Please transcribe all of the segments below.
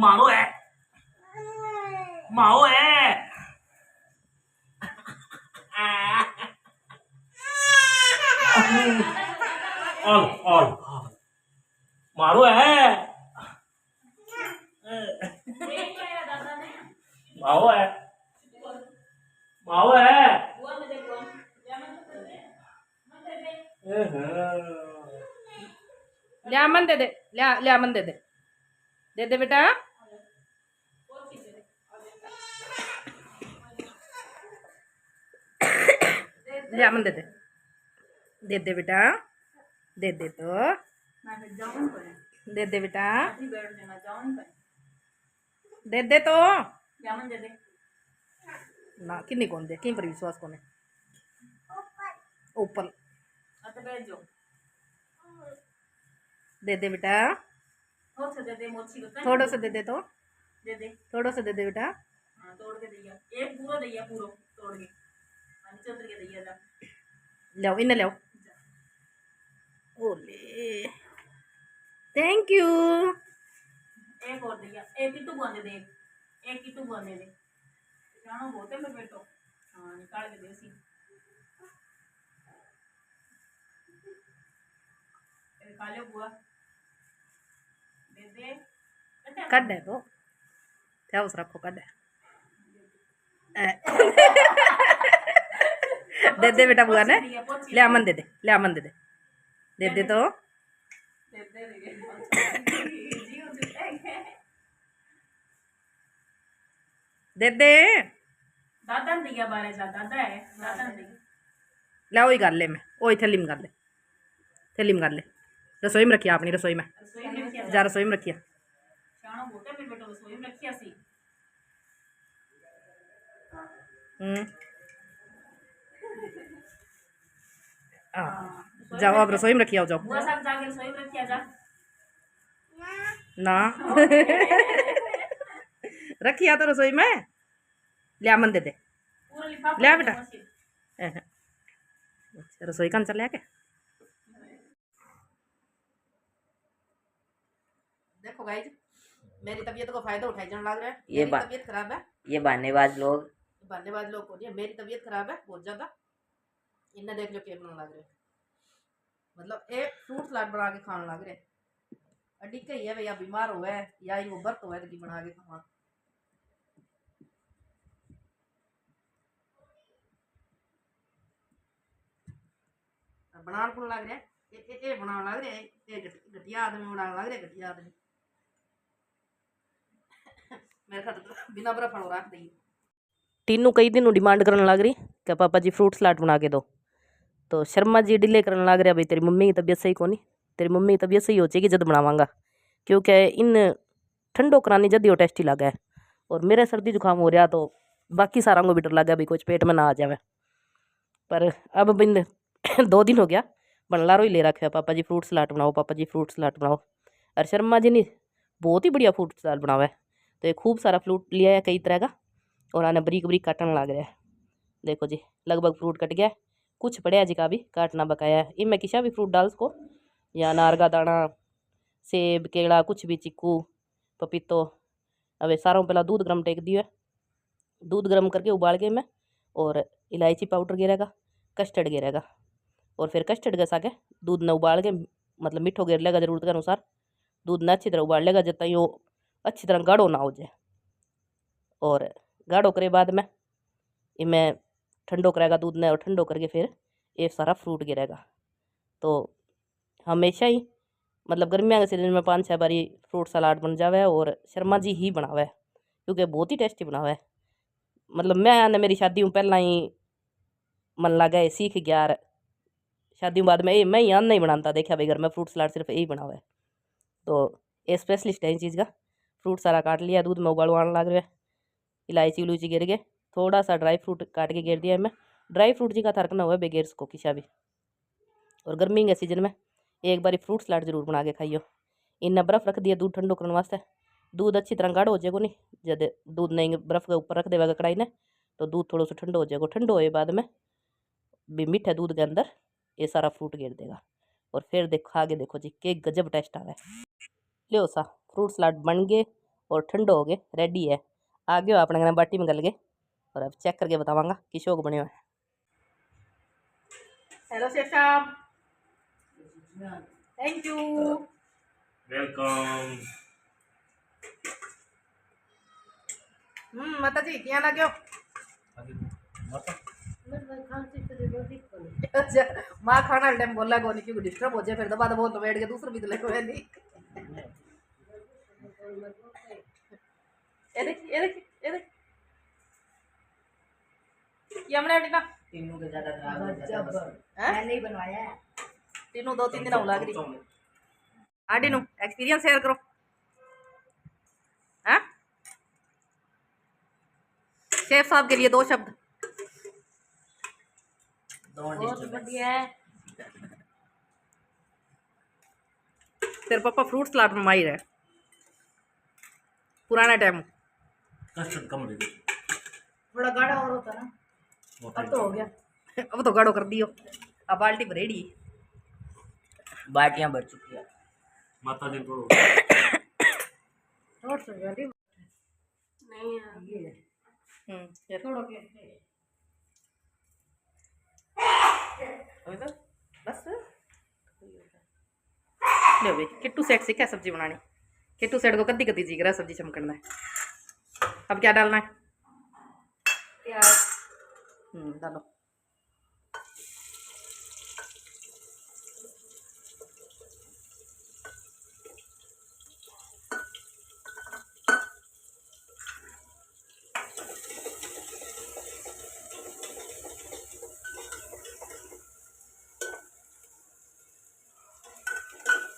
मारो है माओ है ऑल मारो है माओ है माओ है लिया मन दे दे लिया मन दे दे बेटा लिया मन दे बेटा दे तो दे बेटा दे तो ना किन्नी कौन दे कि पर विश्वास कोने ऊपर दे बेटा थोड़ा सा दे तो थोड़ा सा दे बेटा एक पूरा दैया पूरा तोड़ के चंद्र के दैया जा लो इन लो ओले थैंक यू एक और दैया एक किट्टू बांधे दे एक किट्टू बांधे दे जानो बहुत है मैं बेटो हां निकाल के दे सी काले बुआ दे कट है तो क्या उस रखो कट दे बेटा बुआ ने ले अमन दे तो दे दादा ने दिया बारे जा दादा है दादा ने ले वही कर ले मैं वही थैली में कर ले थैली में कर ले रसोई में रखिया अपनी रसोई में जा रसोई में रखिया शानो बोलते मेरे बेटो रसोई में रखिया सी जाओ आप रसोई में रखिया जाओ बुआ साहब जाके रसोई में रखिया जा ना रखिया तो रसोई में लिया मन दे लिया बेटा रसोई कौन चल के देखो गाइस मेरी तबीयत को फायदा उठाई जाने लग रहा है ये तबीयत खराब है ये बहानेबाज लोग को नहीं मेरी तबीयत खराब है बहुत ज्यादा इन्हें देख लो केक लग रहे मतलब एक फ्रूट सलाद बना के खाने लग रहे अड्डी कही है या बीमार हुआ है या वो बर्त हुआ है तो बना के खावा बनाने को लग रहा है ये बनाने लग रहे घटिया आदमी बनाने लग रहे घटिया आदमी मेरे ख्याल बिना बर्फ वालों रख दी तीनों कई दिन डिमांड करने लग रही कि पापा जी फ्रूट सलाद बना के दो तो शर्मा जी डिले करने लग रहा भाई तेरी मम्मी की तबीयत सही कोनी तेरी मम्मी की तबीयत सही हो जाएगी जब बनावांगा क्योंकि इन ठंडो करानी जद टेस्टी लगा है और मेरा सर्दी जुकाम हो रहा तो बाकी सारा को भी डर लगा भी कुछ पेट में ना आ जाए पर अब बिन 2 दिन हो गया बनलारो ही ले रखा है पापा जी फ्रूट सलाद बनाओ पापा जी फ्रूट सलाद बनाओ और शर्मा जी ने बहुत ही बढ़िया फ्रूट सलाद बनावा है तो ये खूब सारा फ्रूट लिया है कई तरह का और आने बरीक बरीक काटने लग रहा है देखो जी लगभग फ्रूट कट गया कुछ पड़े जी का भी काटना बकाया है इनमें किसा भी फ्रूट डाल सको या नार का दाना सेब केला कुछ भी चिक्कू पपीतो अब सारों पहला दूध गर्म टेक दियो है दूध गर्म करके उबाल के मैं और इलायची पाउडर गिरेगा कस्टर्ड गिरेगा और फिर कस्टर्ड के साथ दूध न उबाल के मतलब मिठो गिर लेगा ज़रूरत के अनुसार दूध न अच्छी तरह उबाल लेगा जब तक वो अच्छी तरह गाढ़ो ना हो जाए और गाढ़ो करे बाद में इनमें ठंडो करेगा दूध ने और ठंडो करके फिर ये सारा फ्रूट गिरेगा तो हमेशा ही मतलब गर्मियों के सीजन में 5-6 बारी फ्रूट सलाद बन जावे और शर्मा जी ही बनावे क्योंकि बहुत ही टेस्टी बनावे मतलब मैं मेरी शादी में पहला ही मन लगा सीख गया शादी बाद में मैं ही नहीं बनाता देखा भाई घर में फ्रूट सलाद सिर्फ यही बनावा है तो ये स्पेशलिस्ट है इन चीज़ का फ्रूट सारा काट लिया दूध में उबाल आने लग रहा है इलायची उलायची गिर गए थोड़ा सा ड्राई फ्रूट काट के गिर दिया मैं ड्राई फ्रूट जी का थरकना हुआ बेगेर को किसा भी और गर्मी के सीजन में एक बारी फ्रूट सलाद जरूर बना के खाइयो इन्हें बर्फ़ रख दिया दूध ठंडो करने वास्ते दूध अच्छी तरह गाढ़ो हो जाएगा नहीं जब दूध नहीं बर्फ़ के ऊपर रख देगा कढ़ाई ने तो दूध थोड़ा सा ठंडो हो जाएगा ठंडो होए बाद में भी मीठे दूध के अंदर ये सारा फ्रूट गिर देगा और फिर देखो आगे देखो जी के गजब टेस्ट आ रहा है लो सा फ्रूट सलाद बन गए और ठंडो हो गए, रेडी है। आ गयो अपने घर बाटी में गल गए और अब चेक करके बतावांगा कि शौक बने है। हेलो शेफ साहब, थैंक यू, वेलकम। माता जी क्या ना क्यों अच्छा माँ खाना टाइम बोला को नहीं क्योंकि डिस्टर्ब हो जाए फिर दबा दबा तो बैठ के दूसरा भी तो लेको है नहीं। ये देख ये देख ये देख ये हमने टीना तीनों के ज्यादा खराब हो जाता है बस। हैं मैं नहीं बनवाया है। तीनों 2-3 दिन लग रही। हाँ टीनू एक्सपीरियंस शेयर करो। हैं शेफ साहब के लिए 2 शब्द। बहुत बढ़िया है। तेरे पापा फ्रूट सलाद में माहिर है पुराना टाइम। कस्टर्ड कम दे दो। थोड़ा गाढ़ा और होता ना। अब तो हो गया। अब तो गाढ़ो कर दियो। अब बाल्टी भरेड़ी बाटियां भर चुकी है। माता जी को थोड़ा सा जल्दी नहीं ये ये छोड़ो के अभी तो बस ले भाई किट्टू सेट से क्या सब्जी बनानी। किट्टू सेट को कद्दी कद्दी जीग रहा सब्जी चमकना है। अब क्या डालना है? प्याज डालो।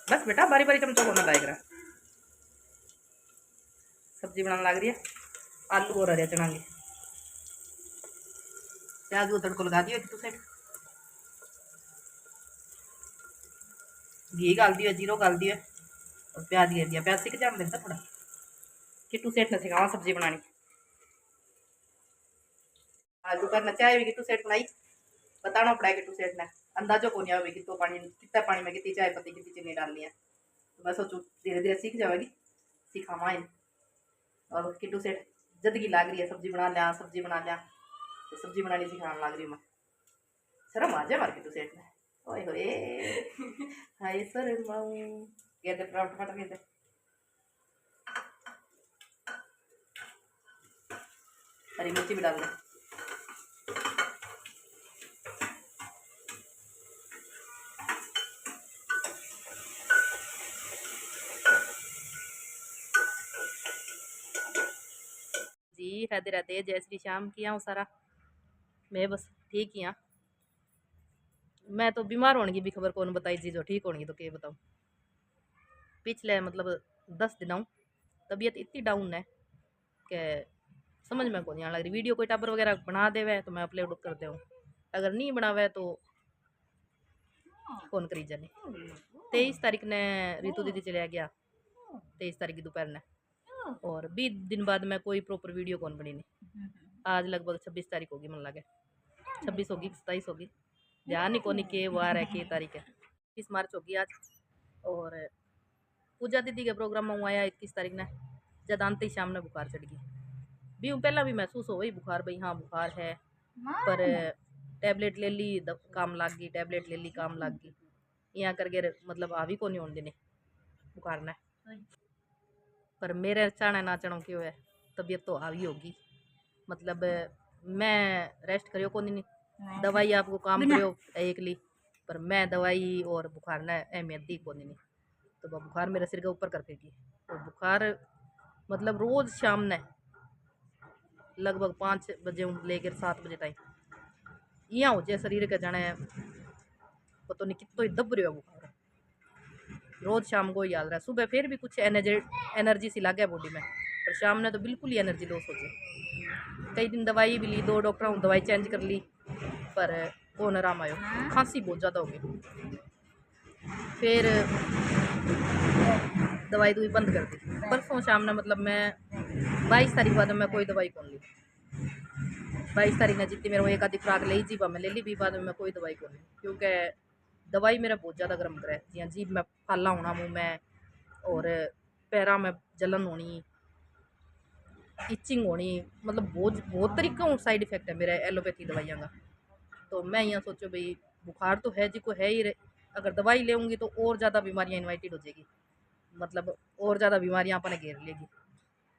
बस बेटा बारी बारी चमचा होना लाएगा। सब्जी बनाने लग रही है। आलू और हरे चना के प्याज को तड़को लगा दियो किट्टू सेट। घी डाल दियो, जीरो डाल दियो और प्याज घेर दिया। प्याज सीख जान देता थोड़ा। किट्टू सेट ने सिखावा सब्जी बनानी। आज दोपहर में चाय भी किट्टू सेट बनाई। बताना पड़ा है किट्टू सेट ने अंदाजो को नहीं आवे कितना पानी में कितनी चाय पत्ती कितनी चीनी डालनी है। तो मैं सोचू धीरे धीरे सीख जाएगी, सिखावा इन। और किट्टू सेट जदगी लाग रही है सब्जी बना लिया सब्जी बना लिया तो सब्जी बनानी सिखाने लग रही हूँ मैं। शर्म आ जाए मार किट्टू सेट ने। ओए होए हाय शर्माऊं ये दे पराठा फट गए थे। हरी मिर्ची भी डाल दे। जी राधे राधे, जय श्री श्याम। किया हूँ सारा मैं बस ठीक ही हाँ। मैं तो बीमार होने की भी खबर कौन बताई जी जो ठीक होने की तो क्या बताऊँ। पिछले मतलब 10 दिनों तबीयत इतनी डाउन है कि समझ में को नहीं आने लग रही। वीडियो कोई टाबर वगैरह बना देवे तो मैं अपलोड कर दूँ, अगर नहीं बनावे तो कौन करी जाने। 23 तारीख ने रितु दीदी चलिया गया 23 तारीख की दोपहर ने और 20 दिन बाद मैं कोई प्रॉपर वीडियो कौन बनी नहीं। आज लगभग 26 तारीख होगी मन लगे 26 होगी 27 होगी ध्यान ही कोनी के वार है के तारीख है। 30 मार्च होगी आज। और पूजा दीदी के प्रोग्राम में आया 21 तारीख ने जब आते ही शाम में बुखार चढ़ गई। भी पहला भी महसूस हो गई बुखार भाई हाँ बुखार है पर टैबलेट ले ली काम लग गई टैबलेट ले ली काम लग गई यहाँ करके मतलब आ भी को नहीं होने देने बुखार ने। पर मेरे चाणे ना चढ़ो क्यों है तबीयत तो हावी होगी मतलब मैं रेस्ट करियो को नहीं दवाई आपको काम करियो एक ली पर मैं दवाई और बुखार ने अहमियत दी को नहीं। तो बुखार मेरे सिर के ऊपर कर फेंकी तो बुखार मतलब रोज शाम ने लगभग 5 बजे लेकर 7 बजे तक यहाँ हो जाए शरीर के जाने पता नहीं कितो ही दब रहे हो बुखार। रोज शाम को ही याद रहा सुबह फिर भी कुछ एनर्जी सी लगे बॉडी में पर शाम ने तो बिल्कुल ही एनर्जी लॉस हो जाए। कई दिन दवाई भी ली 2 डॉक्टरों दवाई चेंज कर ली पर कौन आराम आयो। खांसी बहुत ज़्यादा हो गई फिर दवाई दुई बंद कर दी। परसों शाम ने मतलब मैं 22 तारीख बाद मैं कोई दवाई कौन ली। 22 तारीख ने जितनी मेरे को एक आधी खुराक ले जीबा मैं ले ली भी बाद में मैं कोई दवाई कौन ली क्योंकि दवाई मेरा बहुत ज़्यादा गर्म करे जियां जीभ में फाला होना मुँह में और पैरों में जलन होनी इचिंग होनी, मतलब बहुत बहुत तरीका साइड इफेक्ट है मेरा एलोपैथी दवाइयाँ का। तो मैं यहाँ सोचो भाई बुखार तो है जी को है ही अगर दवाई लेंगी तो और ज़्यादा बीमारियाँ इन्वाइटेड हो जाएगी, मतलब और ज़्यादा बीमारियाँ अपने घेर लेगी।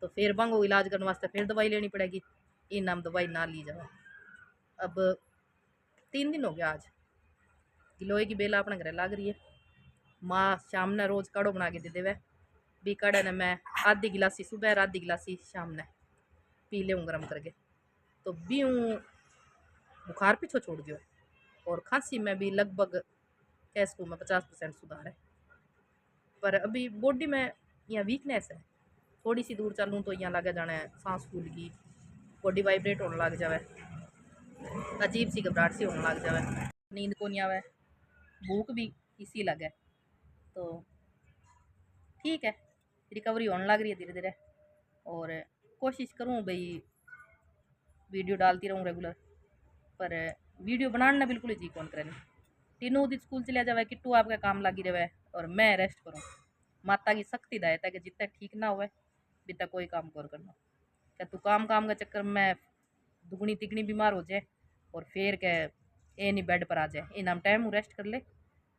तो फिर बंगो इलाज करने वास्ते फिर दवाई लेनी पड़ेगी, इन नाम दवाई ना ली जाए। अब 3 दिन हो गया आज गिलोय की बेला अपने घर लाग रही है। माँ शाम ने रोज़ काढ़ो बना के दे देवे, बी काढ़े ने मैं आधी गिलासी सुबह और आधी गिलासी शाम ने पी ले गर्म करके। तो भी बुखार पीछो छोड़ दियो और खांसी में भी लगभग कैसको में 50% सुधार है। पर अभी बॉडी में यहाँ वीकनेस है, थोड़ी सी दूर चलूँ तो यहाँ लगे जाना है सांस फूल की, बॉडी वाइब्रेट होने लग जावे, अजीब सी घबराहट सी होने लग जावे, नींद को नहीं आवे, भूख भी इसी लगे। तो ठीक है, रिकवरी होने लग रही है धीरे धीरे और कोशिश करूँ भाई वीडियो डालती रहूँ रेगुलर। पर वीडियो बनाना बिल्कुल ही जी कौन करे नहीं। तीनों दिन स्कूल चले जावे, किट्टू आपका काम लगी रहे और मैं रेस्ट करूँ। माता की सख्त हिदायत है कि जितना ठीक ना हुए बिता कोई काम और करना। क्या तू काम काम का चक्कर में दुगनी तिगनी बीमार हो जाए और फिर क्या ये नहीं बेड पर आ जाए, ये नाम टाइम रेस्ट कर ले।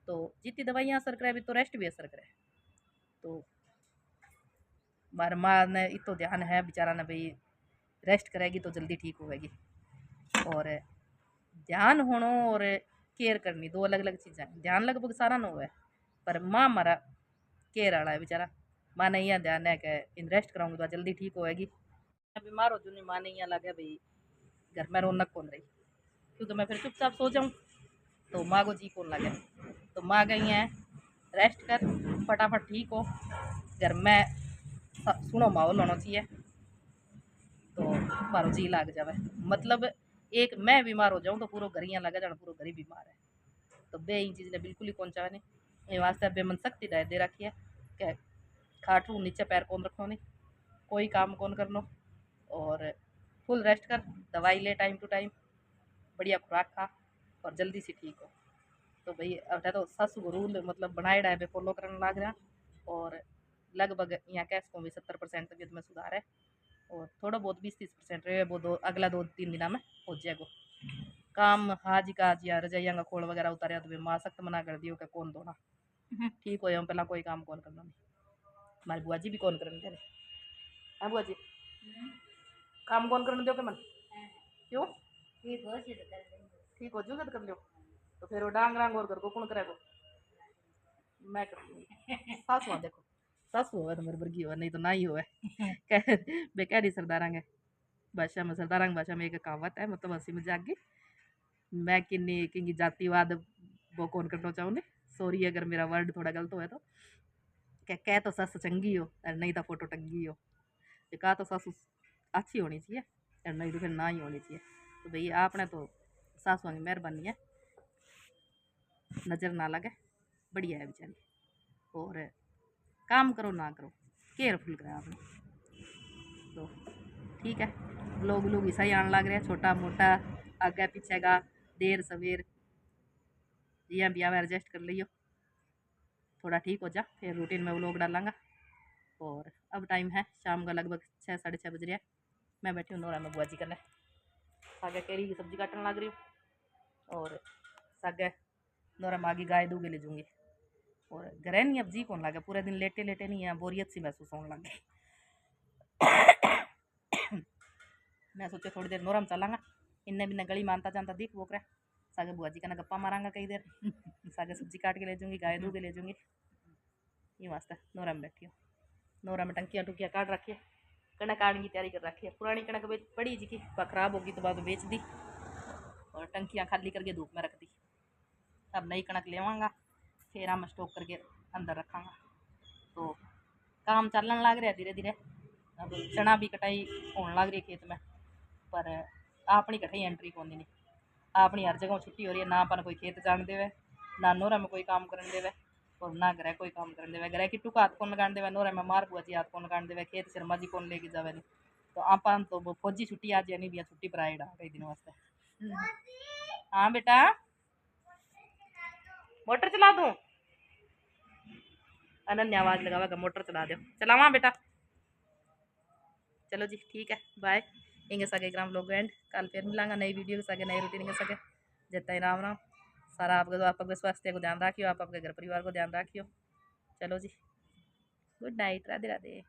तो जितनी दवाइयाँ असर करे अभी तो रेस्ट भी असर करे। तो मार माँ ने इतो ध्यान है बेचारा ने भाई रेस्ट करेगी तो जल्दी ठीक होगी। और ध्यान होना और केयर करनी दो अलग अलग चीज़ें। ध्यान लगभग सारा न हुआ पर माँ हमारा केयर वाला है बेचारा। माँ ने यहाँ ध्यान है कि इन रेस्ट कराऊंगी तो जल्दी ठीक होएगी। बीमार हो जूनी माँ ने यहाँ लगे भाई घर में रौनक कौन रही, क्योंकि मैं फिर चुपचाप सो जाऊँ तो माँ को जी कौन लगे। तो माँ गई हैं रेस्ट कर फटाफट ठीक हो, घर में सुनो माहौल होना चाहिए तो मारो जी लग जावे। मतलब एक मैं बीमार हो जाऊँ तो पूरा घर यहाँ लगे जाना, पूरा घर ही बीमार है। तो बे इन चीज़ ने बिल्कुल ही पहुँचावे नहीं, ये वास्ते बे मन सख्त हिदायत दे रखी है कि खाटू नीचे पैर कौन रखो नहीं, कोई काम कौन करनो और फुल रेस्ट कर, दवाई ले टाइम टू टाइम, बढ़िया खुराक खा और जल्दी से ठीक हो। तो भाई अब तो सासू को रूल मतलब बनाएड़ा है फॉलो करने लग रहा और लगभग यहाँ कैस को भी 70% तबियत में सुधार है और थोड़ा बहुत 20-30% रहे वो अगला 2-3 दिनों में हो जाएगा। काम हाजी का आज या रजाइया का खोल वगैरह उतारे तो माँ सख्त मना कर दियो कि कौन धोना, ठीक हो जाऊँ पहला कोई काम कौन करना नहीं। हमारी बुआ जी भी कौन करने दे रहे। हाँ बुआ जी काम कौन करने दो के मन क्यों ठीक हो जूगा तो कर लो। तो फिर वो डांग रांग और घर को कौन करेगा, मैं कर दूँगी। सासू देखो सासू हुआ तो मेरे वर्गी हुआ नहीं तो ना ही हुआ बेकारी सरदारा है भाषा में। सरदारा भाषा में एक कहावत है मतलब हंसी मजाक की, मैं किन्नी जातिवाद वो कौन करना चाहूँ सॉरी अगर मेरा वर्ड थोड़ा गलत हुआ तो कह तो सस चंगी हो और नहीं तो फोटो टंगी हो, कहा तो सासू अच्छी होनी चाहिए और नहीं तो फिर ना ही होनी चाहिए। तो भैया आपने तो सासुआ की मेहरबानी है, नज़र ना लगे, बढ़िया है बेचारी। और काम करो ना करो केयरफुल करें आपने। तो ठीक है, लोग ऐसा ही आने लग रहे हैं छोटा मोटा आगे पीछे का देर सवेर जिया भी आवे एडजस्ट कर लियो, थोड़ा ठीक हो जा फिर रूटीन में व्लॉग डालांगा। और अब टाइम है शाम का लगभग 6-6:30 बज रहा है। मैं बैठी हूँ नोरा में बुआ जी करने, सागे केरी की सब्जी काटने लग रही हूँ और सागे नोरा में आगे गाय दूगे ले जूँगी। और घर नहीं अब जी कौन लगे, पूरे दिन लेटे लेटे नहीं है, बोरियत सी महसूस होने लग गई। मैं सोचा थोड़ी देर नोरम चलांगा, इन्ने बिन्ने गली मानता जानता दिख वो करे सागे बुआ जी का ना गप्पा मारांगा कई देर सागे सब्जी काट के ले जूँगी, गाय दूध ले जूँगी। ये वास्ते नोरा में बैठी हूँ। नोरा में टंकियाँ टुकियाँ काट रखी है, कणक काटने की तैयारी कर रखी है। पुरानी कणक पड़ी जी की खराब होगी तो बाद में बेच दी और टंकियाँ खाली करके धूप में रख दी। अब नई कणक लेवांगा फिर हम स्टॉक करके अंदर रखांगा। तो काम चलन लग रहा है धीरे धीरे। अब चना भी कटाई होने लग रही है खेत में, पर अपनी कटाई एंट्री कौन नहीं, अपनी हर जगह छुट्टी हो रही है, ना अपन कोई खेत जान देवे, ना नोरा में कोई काम करने देवे और ना ग्रह कोई काम करने देवे। ग्रह किट्टू का हाथ कौन लगाने देवे, नोरा में मार बुआ जी हाथ कौन लगाने देवे, खेत शर्मा जी कौन लेके जावे नहीं। तो अपन तो फौजी छुट्टी आज यानी भी छुट्टी पर आएगा कई दिनों वास्ते। हाँ बेटा मोटर चला दूँ, अनन्या आवाज लगावा मोटर चला दो, चलावा बेटा चलो जी ठीक है बाय इंगे सके ग्राम लोग एंड कल फिर मिलांगा नई वीडियो के सके नई रूटीन के सके जितना ही राम राम सारा आप अपने स्वास्थ्य को ध्यान रखियो आप अपने घर परिवार को ध्यान रखियो चलो जी गुड नाइट राधे राधे।